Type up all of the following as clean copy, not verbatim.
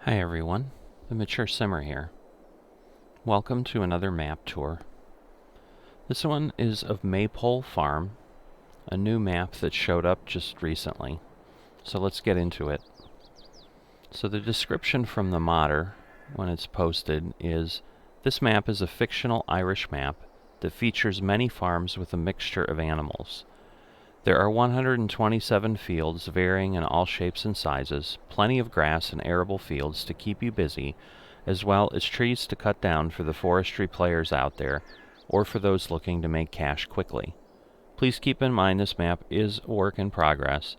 Hi everyone, the Mature Simmer here. Welcome to another map tour. This one is of Maypole Farm, a new map that showed up just recently. So let's get into it. So the description from the modder, when it's posted, is this map is a fictional Irish map that features many farms with a mixture of animals. There are 127 fields varying in all shapes and sizes, plenty of grass and arable fields to keep you busy, as well as trees to cut down for the forestry players out there, or for those looking to make cash quickly. Please keep in mind this map is a work in progress,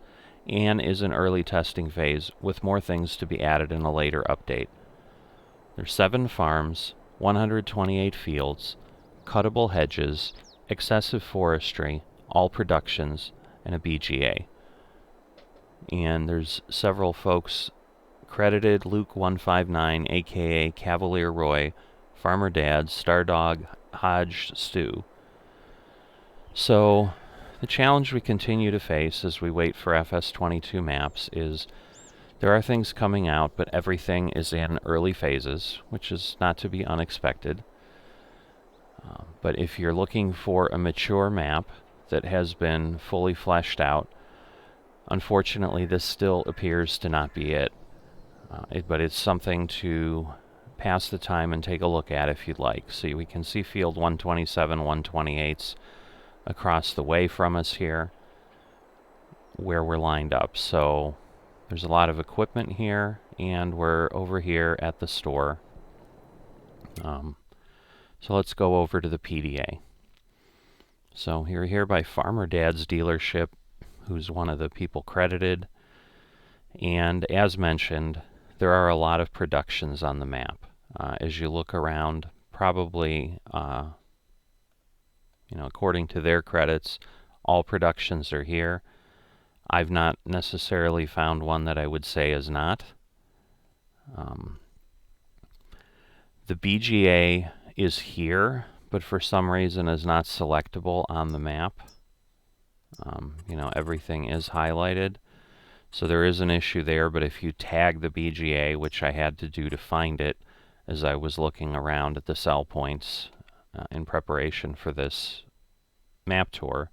and is in early testing phase, with more things to be added in a later update. There's 7 farms, 128 fields, cuttable hedges, excessive forestry, all productions, and a BGA. And there's several folks credited: Luke159, aka Cavalier Roy, Farmer Dad, Stardog, Hodge, Stew. So the challenge we continue to face as we wait for FS22 maps is there are things coming out, but everything is in early phases, which is not to be unexpected. But if you're looking for a mature map that has been fully fleshed out, unfortunately this still appears to not be it. But it's something to pass the time and take a look at if you'd like. So we can see field 127, 128s across the way from us here where we're lined up. So there's a lot of equipment here, and we're over here at the store. So let's go over to the PDA. So you're here by Farmer Dad's dealership, who's one of the people credited. And as mentioned, there are a lot of productions on the map. As you look around, probably, according to their credits, all productions are here. I've not necessarily found one that I would say is not. The BGA is here, but for some reason is not selectable on the map. Everything is highlighted. So there is an issue there, but if you tag the BGA, which I had to do to find it as I was looking around at the sell points in preparation for this map tour,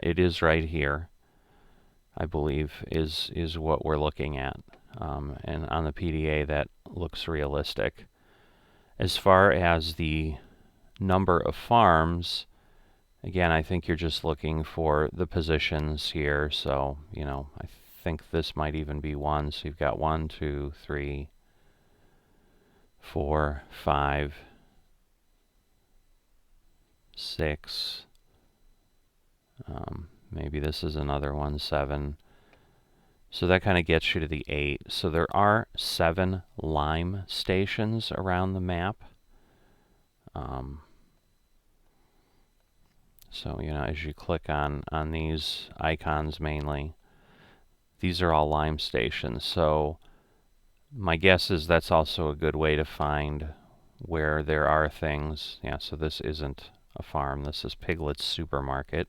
it is right here, I believe, is what we're looking at. And on the PDA, that looks realistic. As far as the number of farms, again, I think you're just looking for the positions here. So, I think this might even be one. So you've got 1, 2, 3, 4, 5, 6. Maybe this is another one, 7. So that kind of gets you to the 8. So there are 7 lime stations around the map. So, as you click on these icons mainly, these are all lime stations. So my guess is that's also a good way to find where there are things. Yeah, so this isn't a farm. This is Piglet's Supermarket.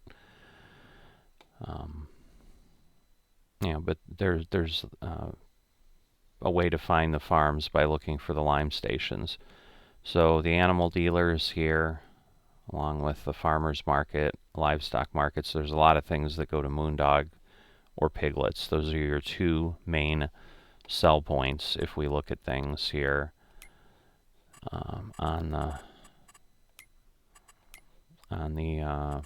But there's a way to find the farms by looking for the lime stations. So the animal dealers here, along with the farmer's market, livestock markets. There's a lot of things that go to Moondog or Piglets. Those are your 2 main sell points if we look at things here on the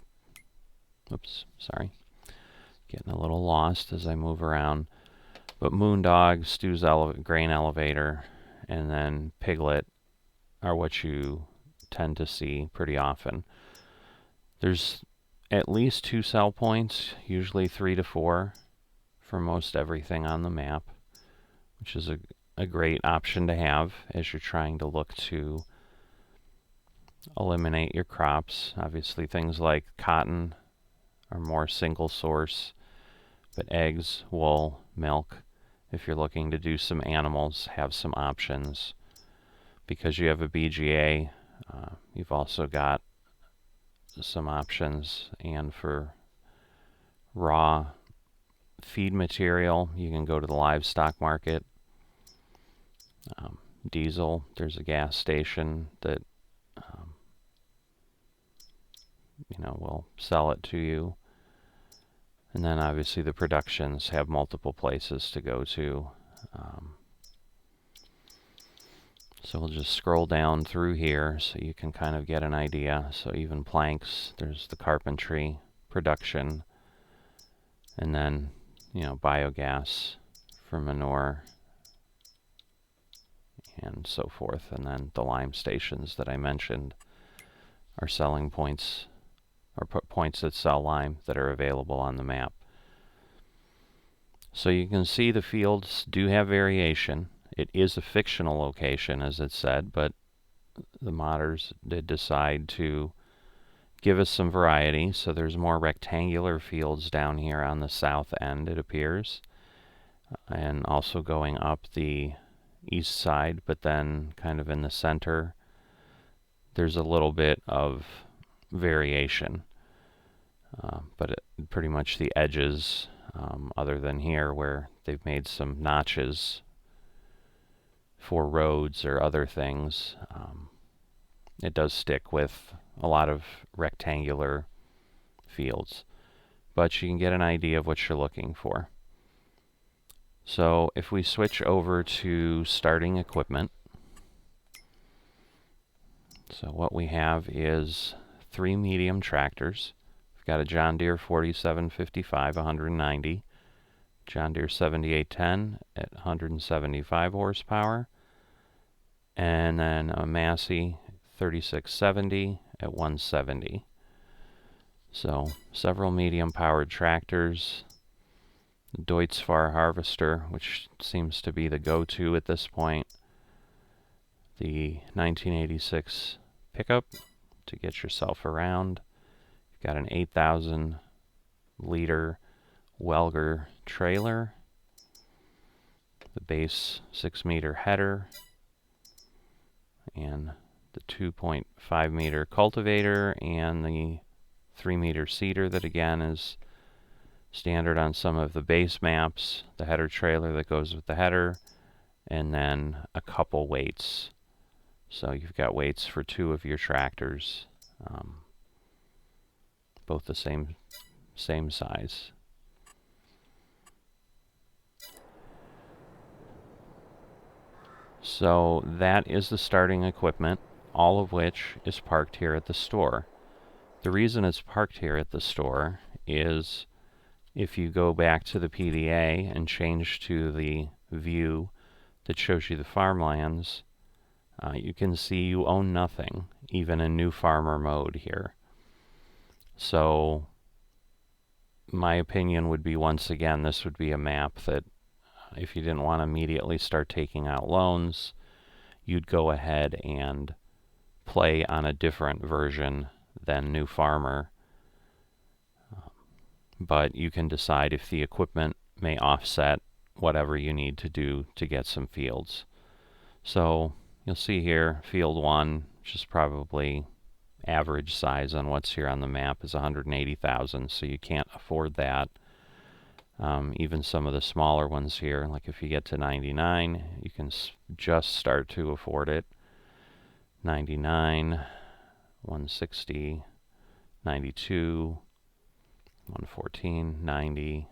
oops, sorry, getting a little lost as I move around. But Moondog, Stew's grain elevator, and then Piglet are what you tend to see pretty often. There's at least 2 sell points, usually 3 to 4, for most everything on the map, which is a great option to have as you're trying to look to eliminate your crops. Obviously things like cotton are more single source, but eggs, wool, milk, if you're looking to do some animals, have some options. Because you have a BGA, you've also got some options. And for raw feed material, you can go to the livestock market. diesel. There's a gas station that will sell it to you. And then obviously the productions have multiple places to go to. So we'll just scroll down through here so you can kind of get an idea. So even planks, there's the carpentry, production, and then, biogas for manure and so forth. And then the lime stations that I mentioned are selling points, or points that sell lime that are available on the map. So you can see the fields do have variation. It is a fictional location, as it said, but the modders did decide to give us some variety. So there's more rectangular fields down here on the south end, it appears, and also going up the east side, but then kind of in the center there's a little bit of variation, but pretty much the edges, other than here where they've made some notches for roads or other things, it does stick with a lot of rectangular fields, but you can get an idea of what you're looking for. So if we switch over to starting equipment, so what we have is 3 medium tractors. We've got a John Deere 4755 190, John Deere 7810 at 175 horsepower, and then a Massey 3670 at 170. So several medium powered tractors. The Deutz-Fahr harvester, which seems to be the go-to at this point. The 1986 pickup to get yourself around. You've got an 8,000 liter Welger trailer. The base 6-meter header. And the 2.5 meter cultivator and the 3-meter seeder that again is standard on some of the base maps, the header trailer that goes with the header, and then a couple weights. So you've got weights for 2 of your tractors, both the same size. So that is the starting equipment, all of which is parked here at the store. The reason it's parked here at the store is if you go back to the PDA and change to the view that shows you the farmlands, you can see you own nothing, even in new farmer mode here. So my opinion would be, once again, this would be a map that if you didn't want to immediately start taking out loans, you'd go ahead and play on a different version than new farmer. But you can decide if the equipment may offset whatever you need to do to get some fields. So you'll see here, field 1, which is probably average size on what's here on the map, is 180,000, so you can't afford that. Even some of the smaller ones here, like if you get to 99, you can just start to afford it. 99, 160, 92, 114, 90,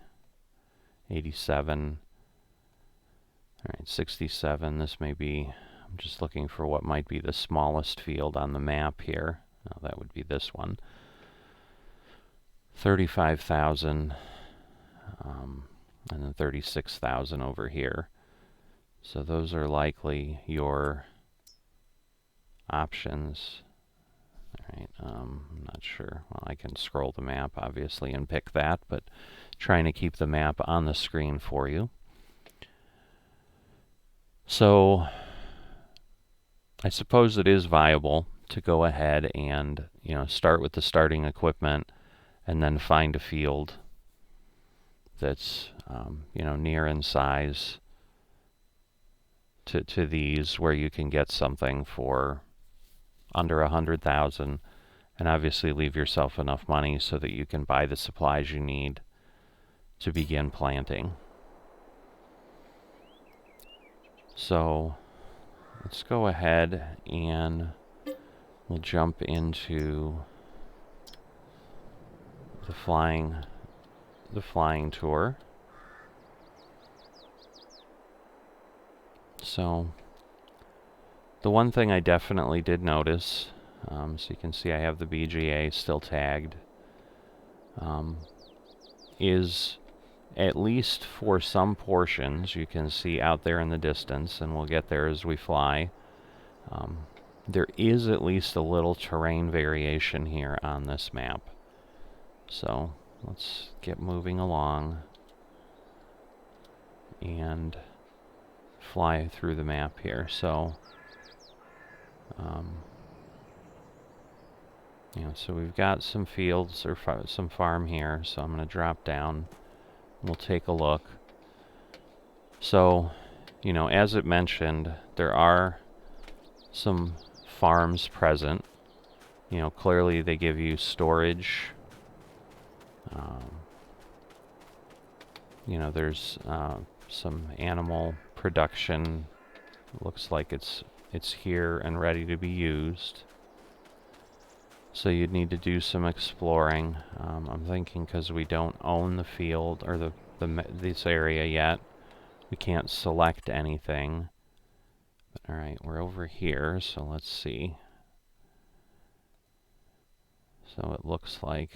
87, all right, 67. This may be, I'm just looking for what might be the smallest field on the map here. Oh, that would be this one. 35,000, and then 36,000 over here. So those are likely your options. All right, I'm not sure. Well, I can scroll the map, obviously, and pick that, but trying to keep the map on the screen for you. So I suppose it is viable to go ahead and, start with the starting equipment and then find a field that's, near in size to these, where you can get something for under 100,000, and obviously leave yourself enough money so that you can buy the supplies you need to begin planting. So let's go ahead and we'll jump into the flying tour. So the one thing I definitely did notice, so you can see I have the BGA still tagged, is at least for some portions you can see out there in the distance, and we'll get there as we fly, there is at least a little terrain variation here on this map. So let's get moving along and fly through the map here. So so we've got some fields or some farm here, so I'm going to drop down. We'll take a look. So, as it mentioned, there are some farms present. Clearly they give you storage. There's some animal production. Looks like it's here and ready to be used. So you'd need to do some exploring. I'm thinking because we don't own the field or this area yet, we can't select anything. All right, we're over here, so let's see. So it looks like,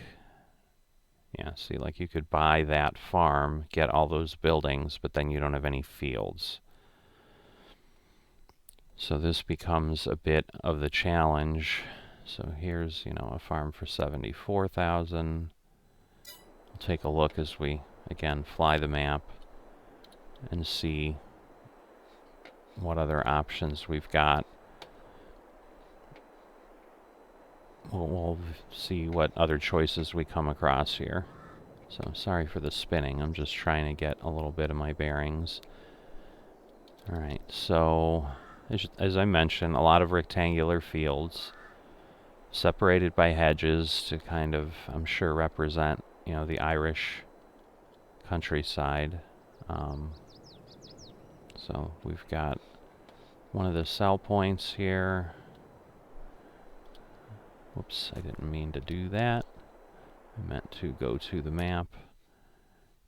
yeah, see, like you could buy that farm, get all those buildings, but then you don't have any fields. So this becomes a bit of the challenge. So here's, a farm for 74,000. We'll take a look as we, again, fly the map and see what other options we've got. We'll see what other choices we come across here. So sorry for the spinning. I'm just trying to get a little bit of my bearings. All right, so as I mentioned, a lot of rectangular fields separated by hedges to kind of, I'm sure, represent, the Irish countryside. So we've got one of the sell points here. Whoops, I didn't mean to do that. I meant to go to the map.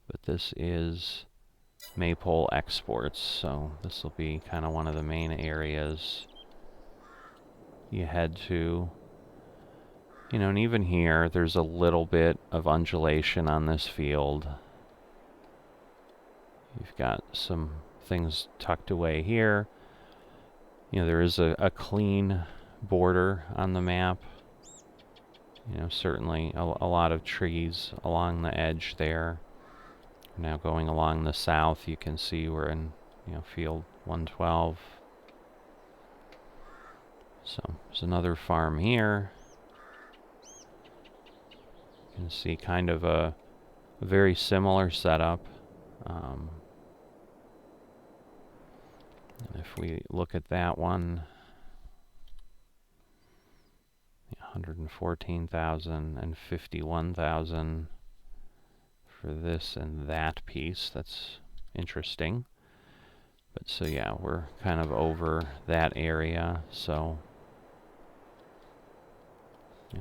But this is Maypole exports, so this will be kind of one of the main areas you head to. And even here, there's a little bit of undulation on this field. You've got some things tucked away here. There is a clean border on the map. Certainly a lot of trees along the edge there. Now going along the south, you can see we're in, field 112. So there's another farm here. You can see kind of a very similar setup. And if we look at that one, 114,000 and 51,000 for this and that piece. That's interesting. But so yeah, we're kind of over that area, so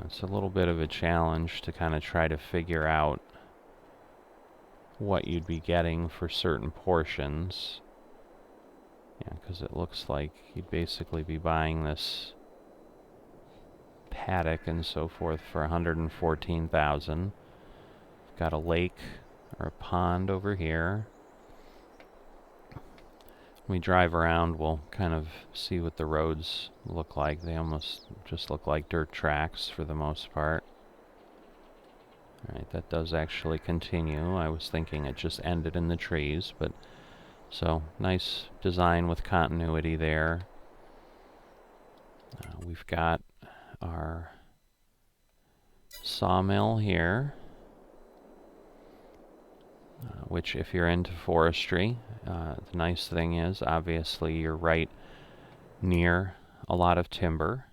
it's a little bit of a challenge to kind of try to figure out what you'd be getting for certain portions. Yeah, because it looks like you'd basically be buying this paddock and so forth for 114,000. Got a lake or a pond over here. When we drive around, we'll kind of see what the roads look like. They almost just look like dirt tracks for the most part. Alright, that does actually continue. I was thinking it just ended in the trees, but so nice design with continuity there. We've got our sawmill here, which if you're into forestry, the nice thing is obviously you're right near a lot of timber.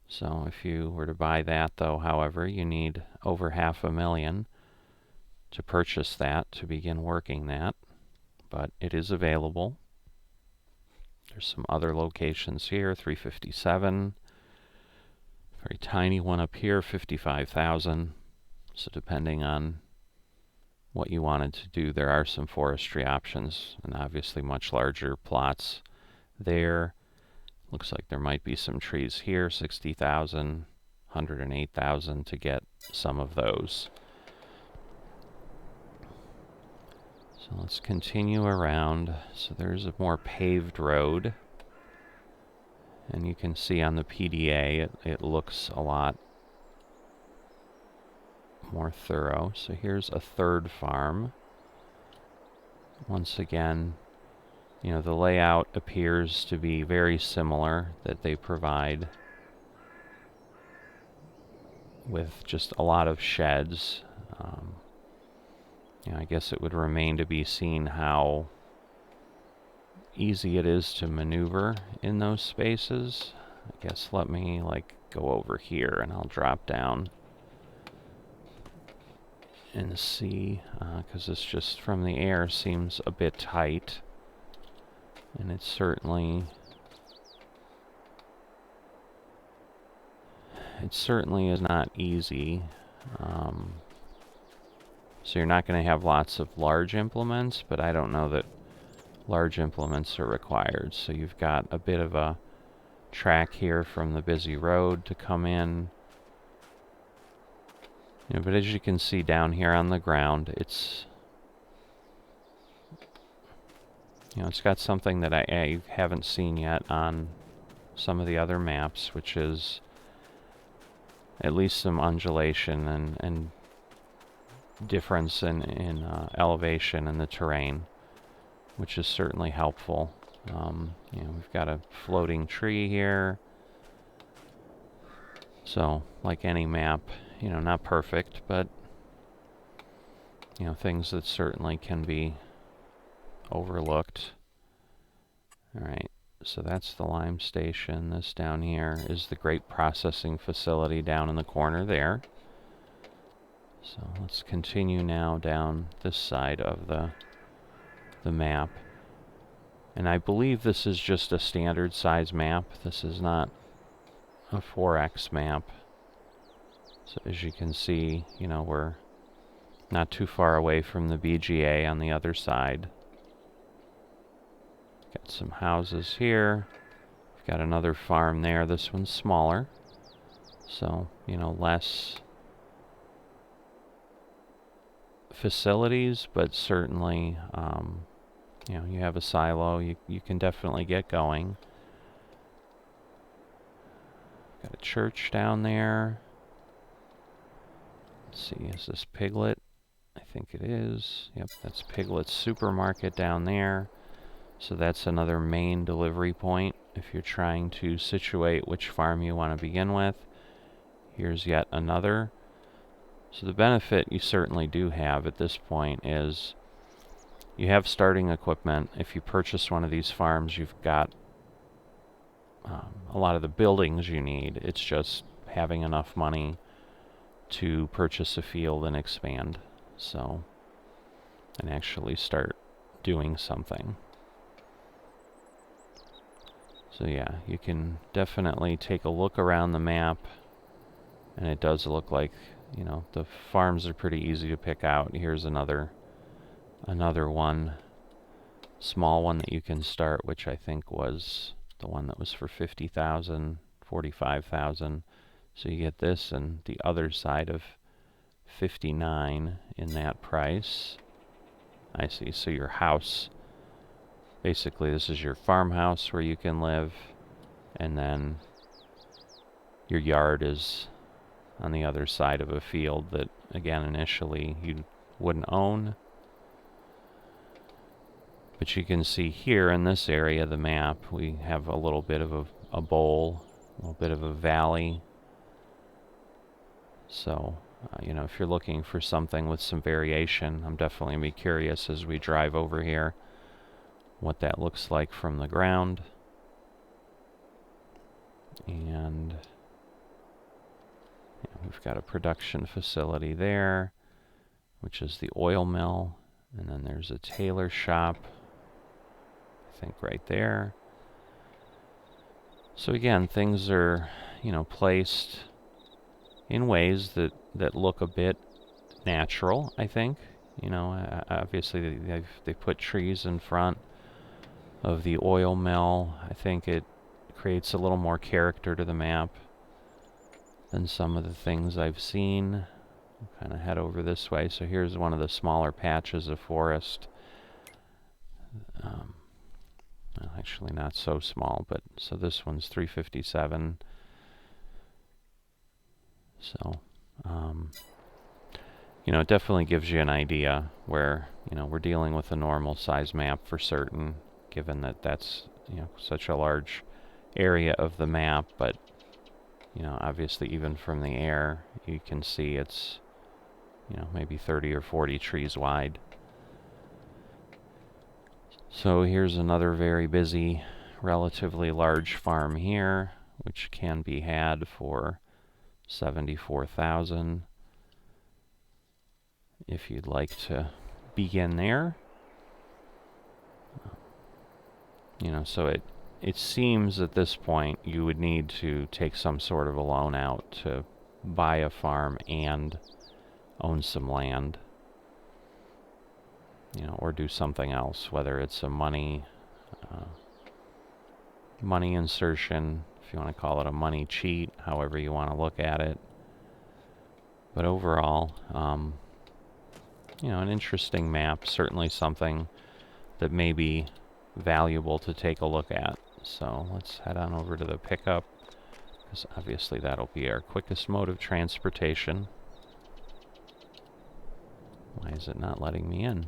So if you were to buy that though, however, you need over $500,000 to purchase that, to begin working that, but it is available. There's some other locations here, 357. Very tiny one up here, 55,000. So depending on what you wanted to do, there are some forestry options, and obviously much larger plots there. Looks like there might be some trees here, 60,000, 108,000 to get some of those. So let's continue around. So there's a more paved road, and you can see on the PDA it looks a lot more thorough. So here's a third farm. Once again, you know, the layout appears to be very similar, that they provide with just a lot of sheds. You know, I guess it would remain to be seen how easy it is to maneuver in those spaces. I guess let me like go over here and I'll drop down and see, because this just from the air seems a bit tight, and it certainly is not easy. So you're not going to have lots of large implements, but I don't know that large implements are required. So you've got a bit of a track here from the busy road to come in. You know, but as you can see down here on the ground, it's, you know, it's got something that I haven't seen yet on some of the other maps, which is at least some undulation and difference in elevation in the terrain, which is certainly helpful. You know, we've got a floating tree here. So, like any map, you know, not perfect, but, you know, things that certainly can be overlooked. Alright, so that's the lime station. This down here is the grape processing facility down in the corner there. So let's continue now down this side of the map. And I believe this is just a standard size map. This is not a 4X map. So as you can see, you know, we're not too far away from the BGA on the other side. Got some houses here. We've got another farm there. This one's smaller. So, you know, less facilities, but certainly, you know, you have a silo. You can definitely get going. Got a church down there. Let's see, is this Piglet? I think it is. Yep, that's Piglet's supermarket down there. So that's another main delivery point if you're trying to situate which farm you want to begin with. Here's yet another. So the benefit you certainly do have at this point is you have starting equipment. If you purchase one of these farms, you've got a lot of the buildings you need. It's just having enough money to purchase a field and expand. So, and actually start doing something. So yeah, you can definitely take a look around the map, and it does look like, you know, the farms are pretty easy to pick out. Here's another one, small one that you can start, which I think was the one that was for 50,000, 45,000. So you get this and the other side of 59 in that price. I see. So your house, basically this is your farmhouse where you can live, and then your yard is on the other side of a field that, again, initially you wouldn't own. But you can see here in this area of the map, we have a little bit of a bowl, a little bit of a valley. So, you know, if you're looking for something with some variation, I'm definitely going to be curious as we drive over here what that looks like from the ground. And yeah, we've got a production facility there, which is the oil mill. And then there's a tailor shop, I think right there. So again, things are, placed in ways that look a bit natural, I think. Obviously they put trees in front of the oil mill. I think it creates a little more character to the map than some of the things I've seen. Kind of head over this way. So here's one of the smaller patches of forest. Well, actually not so small, but so this one's 357. So, it definitely gives you an idea where, we're dealing with a normal size map for certain, given that that's, such a large area of the map. But, obviously even from the air, you can see it's, maybe 30 or 40 trees wide. So here's another very busy, relatively large farm here, which can be had for 74,000 if you'd like to begin there. So it seems at this point you would need to take some sort of a loan out to buy a farm and own some land, or do something else, whether it's a money insertion, if you want to call it a money cheat, however you want to look at it. But overall, an interesting map, certainly something that may be valuable to take a look at. So let's head on over to the pickup, because obviously that'll be our quickest mode of transportation. Why is it not letting me in?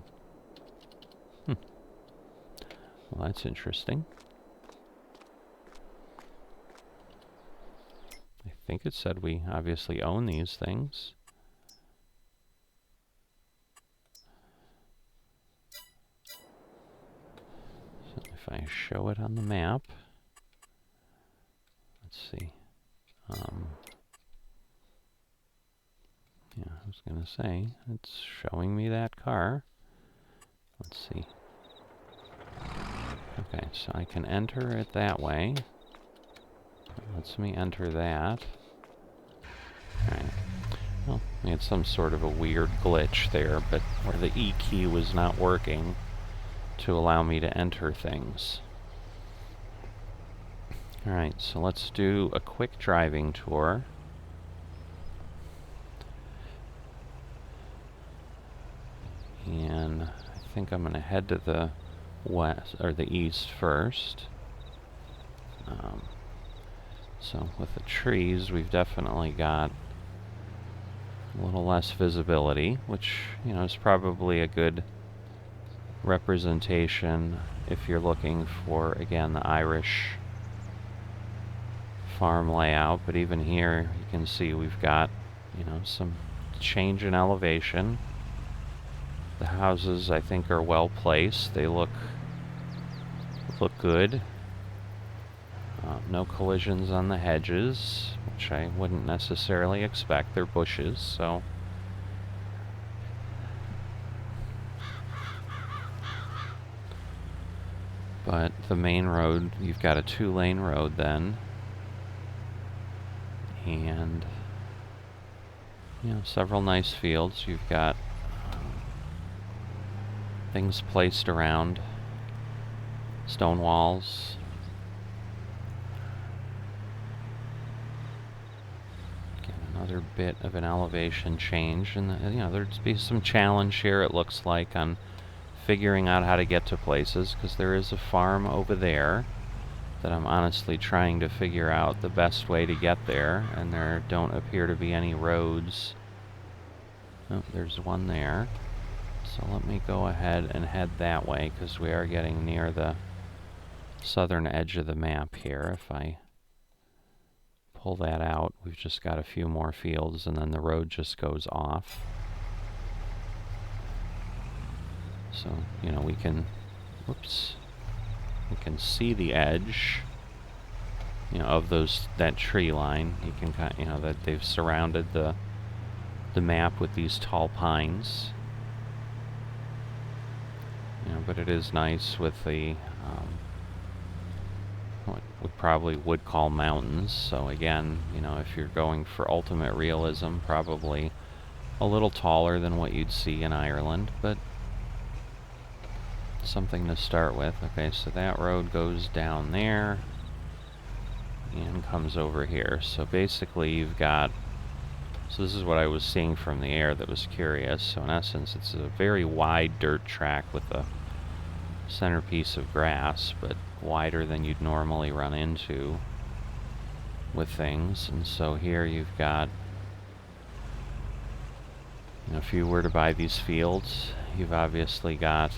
Well, that's interesting. I think it said we obviously own these things. So if I show it on the map, let's see. Yeah, I was going to say, it's showing me that car. Let's see. Okay, so I can enter it that way. It lets me enter that. Alright. Well, we had some sort of a weird glitch there, but where the E key was not working to allow me to enter things. Alright, so let's do a quick driving tour. And I think I'm going to head to the west, or the east first. So with the trees, we've definitely got a little less visibility, which, is probably a good representation if you're looking for, again, the Irish farm layout. But even here, you can see we've got, some change in elevation. The houses, I think, are well placed. They look good. No collisions on the hedges, which I wouldn't necessarily expect. They're bushes, so. But the main road, you've got a 2-lane road then. And, several nice fields. You've got things placed around, stone walls. Again, another bit of an elevation change, and there'd be some challenge here, it looks like, on figuring out how to get to places, because there is a farm over there that I'm honestly trying to figure out the best way to get there, and there don't appear to be any roads. Oh, there's one there. So let me go ahead and head that way, because we are getting near the southern edge of the map here. If I pull that out, we've just got a few more fields, and then the road just goes off. So, we can, whoops, we can see the edge, of that tree line. You can that they've surrounded the map with these tall pines. But it is nice with the what we probably would call mountains. So again, you know, if you're going for ultimate realism, probably a little taller than what you'd see in Ireland, but something to start with. Okay, so that road goes down there and comes over here. So basically you've got, so this is what I was seeing from the air that was curious. So in essence, it's a very wide dirt track with a centerpiece of grass, but wider than you'd normally run into with things. And so here you've got, you know, if you were to buy these fields, you've obviously got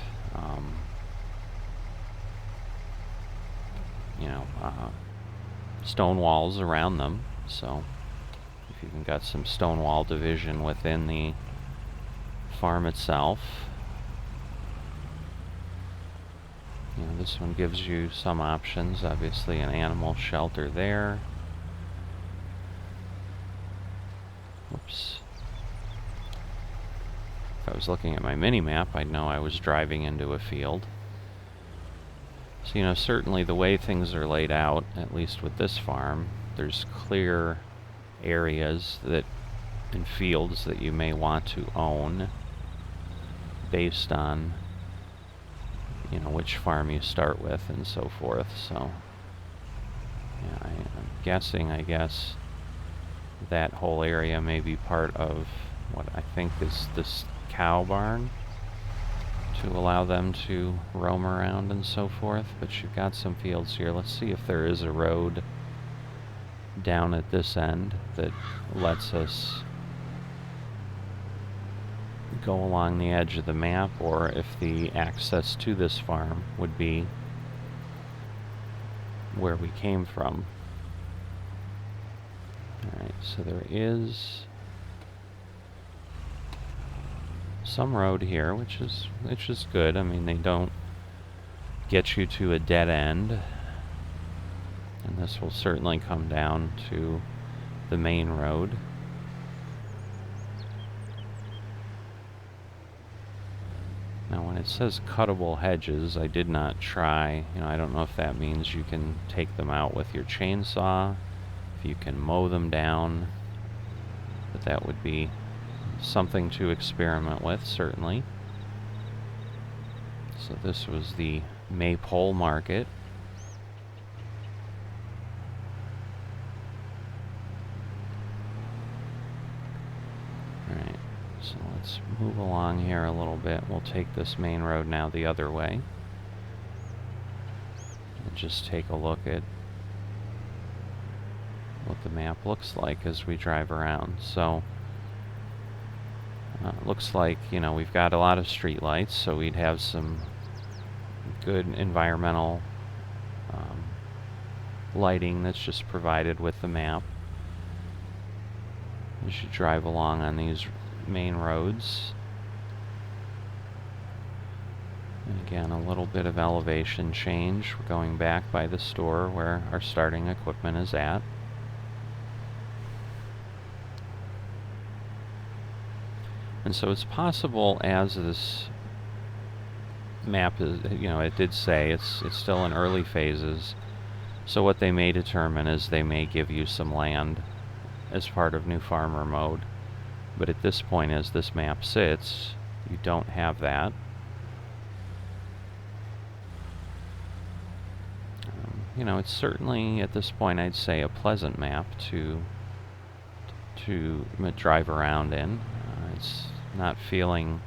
you know, stone walls around them. So you've even got some stone wall division within the farm itself. You know, this one gives you some options. Obviously an animal shelter there. Whoops. If I was looking at my mini-map, I'd know I was driving into a field. So, you know, certainly the way things are laid out, at least with this farm, there's clear areas that, and fields that you may want to own based on, you know, which farm you start with and so forth. So, yeah, I'm guessing, I guess, that whole area may be part of what I think is this cow barn, to allow them to roam around and so forth. But you've got some fields here. Let's see if there is a road down at this end that lets us go along the edge of the map, or if the access to this farm would be where we came from. Alright, so there is some road here, which is good. I mean, they don't get you to a dead end, and this will certainly come down to the main road. Now when it says cuttable hedges, I did not try, you know, I don't know if that means you can take them out with your chainsaw, if you can mow them down, but that would be something to experiment with, certainly. So this was the Maypole market. Alright, so let's move along here a little bit. We'll take this main road now the other way and just take a look at what the map looks like as we drive around. So looks like, you know, we've got a lot of street lights, so we'd have some good environmental lighting that's just provided with the map as you drive along on these main roads. And again, a little bit of elevation change. We're going back by the store where our starting equipment is at. And so it's possible, as this map is, you know, it did say it's still in early phases. So what they may determine is they may give you some land as part of new farmer mode. But at this point, as this map sits, you don't have that. You know, it's certainly, at this point, I'd say a pleasant map to drive around in. It's not feeling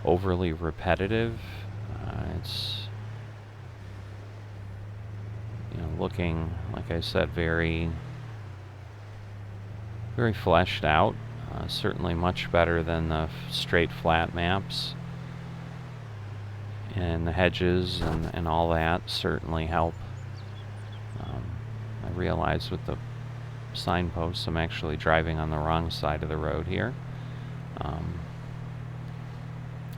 overly repetitive. It's, you know, looking, like I said, very fleshed out. Certainly much better than the straight flat maps. And the hedges and all that certainly help. I realize with the signposts I'm actually driving on the wrong side of the road here.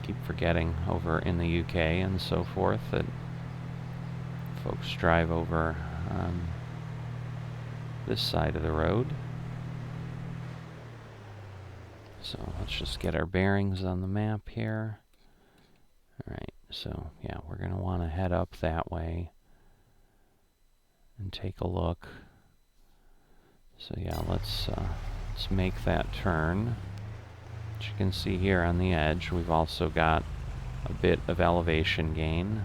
Keep forgetting over in the UK and so forth that folks drive over on this side of the road. So let's just get our bearings on the map here. Alright, so yeah, we're going to want to head up that way and take a look. So yeah, let's make that turn. As you can see here on the edge, we've also got a bit of elevation gain.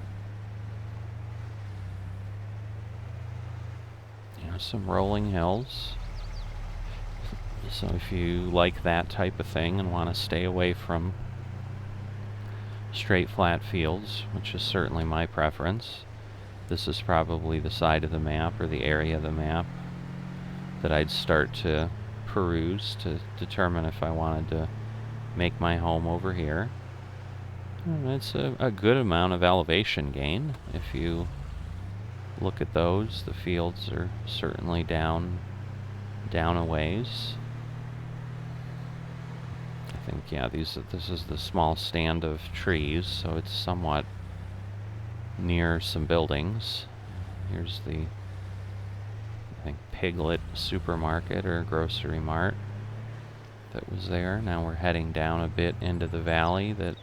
You know, some rolling hills. So if you like that type of thing and want to stay away from straight flat fields, which is certainly my preference, this is probably the side of the map or the area of the map that I'd start to peruse to determine if I wanted to make my home over here. And it's a good amount of elevation gain. If you look at those, the fields are certainly down a ways. I think, yeah, this is the small stand of trees, so it's somewhat near some buildings. Here's the, I think, Piglet supermarket or grocery mart that was there. Now we're heading down a bit into the valley that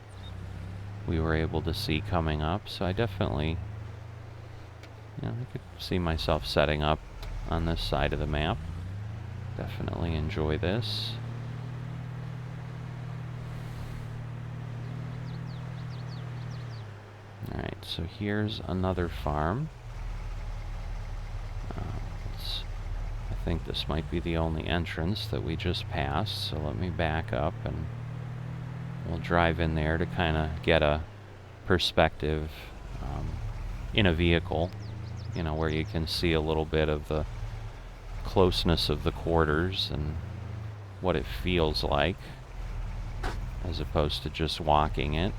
we were able to see coming up, so I definitely, you know, I could see myself setting up on this side of the map. Definitely enjoy this. Alright, so here's another farm. I think this might be the only entrance that we just passed, so let me back up and we'll drive in there to kind of get a perspective in a vehicle, you know, where you can see a little bit of the closeness of the quarters and what it feels like, as opposed to just walking it.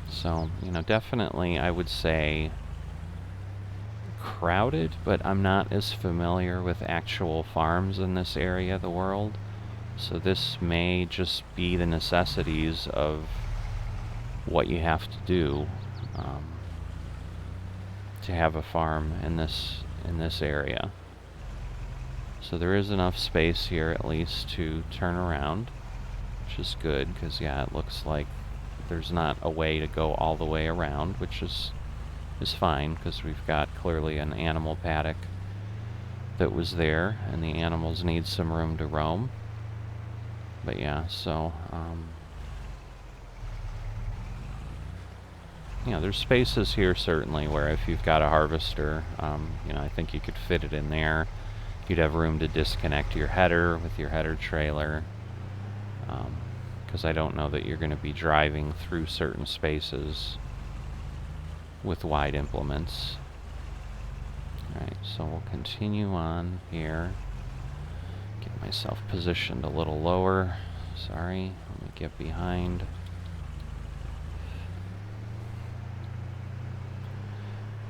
So, you know, definitely I would say crowded, but I'm not as familiar with actual farms in this area of the world. So this may just be the necessities of what you have to do to have a farm in this area. So there is enough space here at least to turn around, which is good, because yeah, it looks like there's not a way to go all the way around, which is fine, because we've got clearly an animal paddock that was there, and the animals need some room to roam. But yeah, so you know, there's spaces here certainly where if you've got a harvester, you know, I think you could fit it in there. You'd have room to disconnect your header with your header trailer, because I don't know that you're going to be driving through certain spaces with wide implements. Alright, so we'll continue on here. Get myself positioned a little lower. Sorry, let me get behind.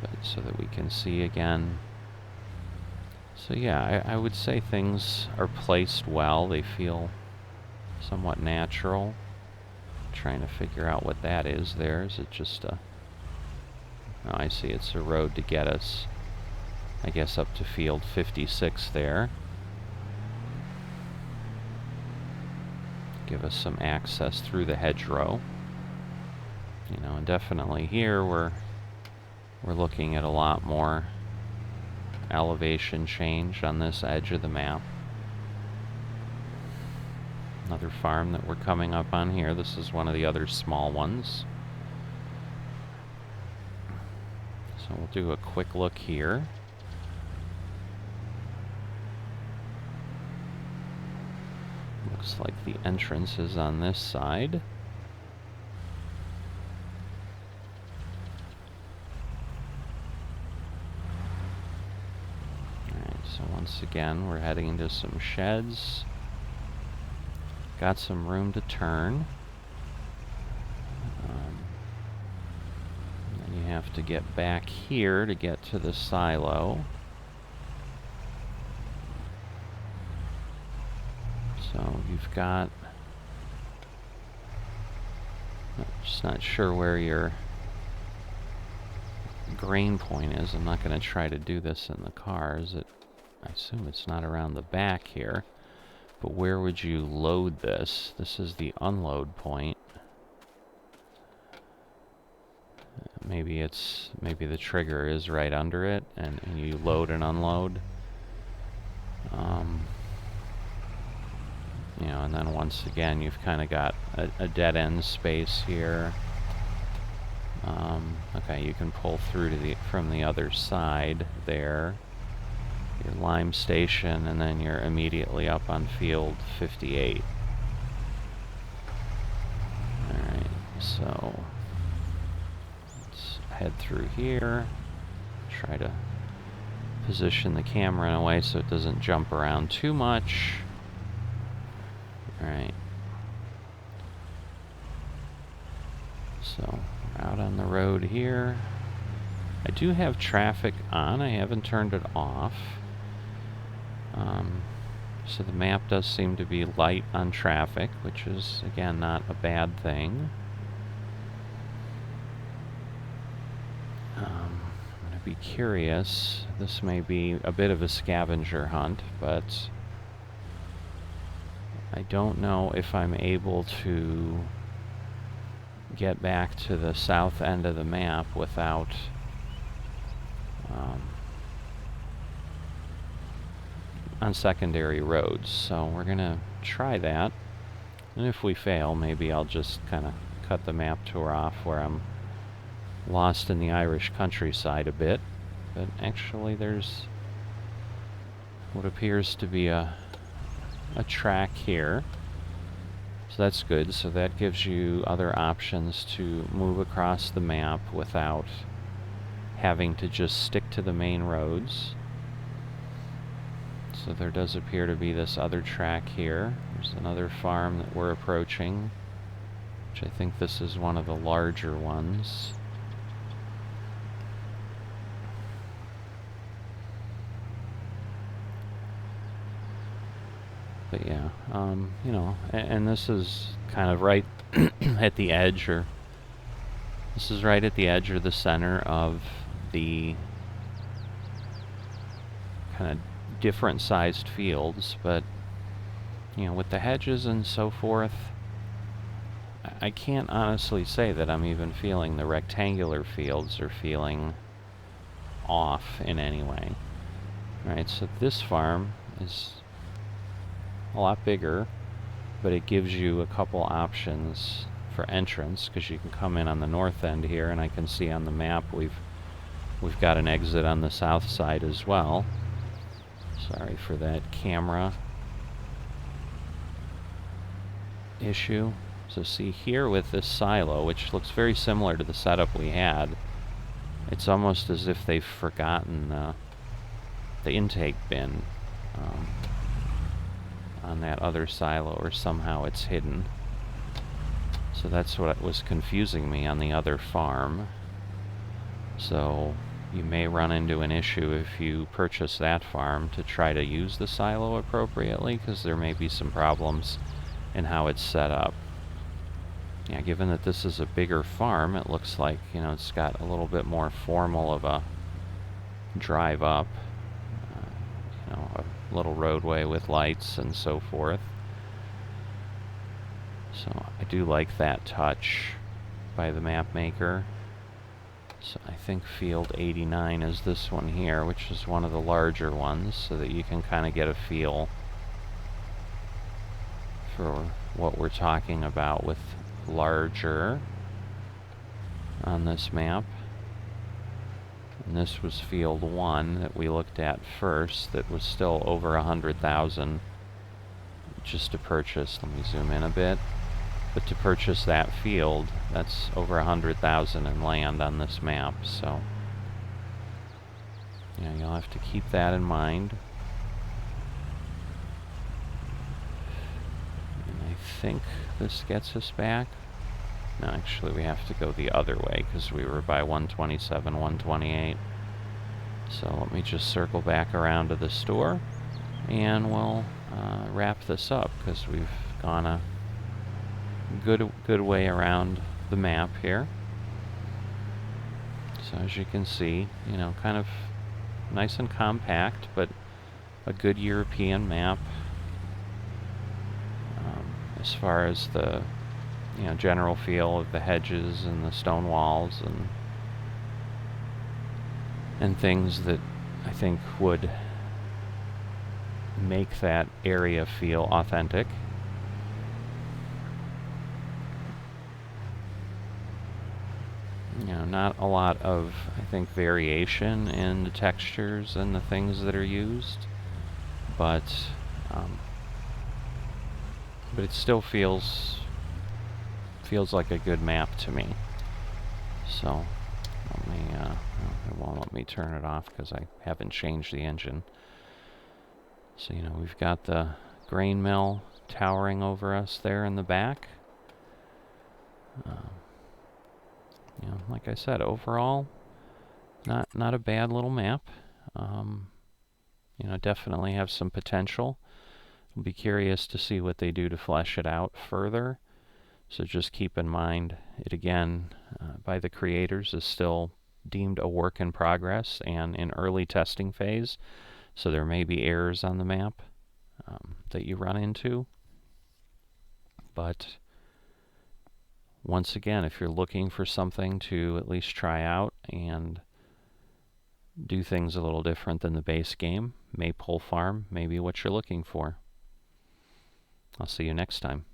But so that we can see again. So yeah, I would say things are placed well. They feel somewhat natural. I'm trying to figure out what that is there. Is it just a... Oh, I see, it's a road to get us, I guess, up to field 56 there. Give us some access through the hedgerow. You know, and definitely here we're looking at a lot more elevation change on this edge of the map. Another farm that we're coming up on here. This is one of the other small ones. So we'll do a quick look here. Looks like the entrance is on this side. Alright, so once again we're heading into some sheds. Got some room to turn. And you have to get back here to get to the silo. So you've got... I'm just not sure where your grain point is. I'm not going to try to do this in the car. Is it? I assume it's not around the back here. But where would you load this? This is the unload point. maybe the trigger is right under it, and you load and unload. You know, and then once again, you've kind of got a dead end space here. Okay, you can pull through to from the other side there. Your Lime Station, and then you're immediately up on field 58. Alright, so let's head through here. Try to position the camera in a way so it doesn't jump around too much. Alright. So, we're out on the road here. I do have traffic on. I haven't turned it off. So the map does seem to be light on traffic, which is, again, not a bad thing. I'm going to be curious. This may be a bit of a scavenger hunt, but I don't know if I'm able to get back to the south end of the map without on secondary roads. So we're gonna try that, and if we fail, maybe I'll just kind of cut the map tour off where I'm lost in the Irish countryside a bit. But actually there's what appears to be a track here, so that's good. So that gives you other options to move across the map without having to just stick to the main roads. So there does appear to be this other track here. There's another farm that we're approaching, which I think this is one of the larger ones. But yeah, you know, and this is kind of right at the edge, or this is right at the edge or the center of the kind of different sized fields. But you know, with the hedges and so forth, I can't honestly say that I'm even feeling the rectangular fields are feeling off in any way. Right, so this farm is a lot bigger, but it gives you a couple options for entrance, because you can come in on the north end here, and I can see on the map we've got an exit on the south side as well. Sorry for that camera issue. So see here with this silo, which looks very similar to the setup we had, it's almost as if they've forgotten the intake bin on that other silo, or somehow it's hidden. So that's what was confusing me on the other farm. So you may run into an issue if you purchase that farm to try to use the silo appropriately, because there may be some problems in how it's set up. Yeah, given that this is a bigger farm, it looks like, you know, it's got a little bit more formal of a drive up. You know, a little roadway with lights and so forth. So I do like that touch by the map maker. So I think field 89 is this one here, which is one of the larger ones, so that you can kind of get a feel for what we're talking about with larger on this map. And this was field 1 that we looked at first, that was still over 100,000 just to purchase. Let me zoom in a bit. But to purchase that field, that's over 100,000 in land on this map, so yeah, you'll have to keep that in mind. And I think this gets us back. No, actually we have to go the other way, because we were by 127, 128. So let me just circle back around to the store, and we'll wrap this up, because we've gone a good way around the map here. So as you can see, you know, kind of nice and compact, but a good European map as far as the, you know, general feel of the hedges and the stone walls and and things that I think would make that area feel authentic. You know, not a lot of, I think, variation in the textures and the things that are used, but it still feels like a good map to me. So let me, it won't let me turn it off because I haven't changed the engine. So, you know, we've got the grain mill towering over us there in the back. You know, like I said, overall, not a bad little map. You know, definitely have some potential. I'll be curious to see what they do to flesh it out further. So just keep in mind, it again, by the creators, is still deemed a work in progress and in early testing phase. So there may be errors on the map that you run into. But once again, if you're looking for something to at least try out and do things a little different than the base game, Maypole Farm may be what you're looking for. I'll see you next time.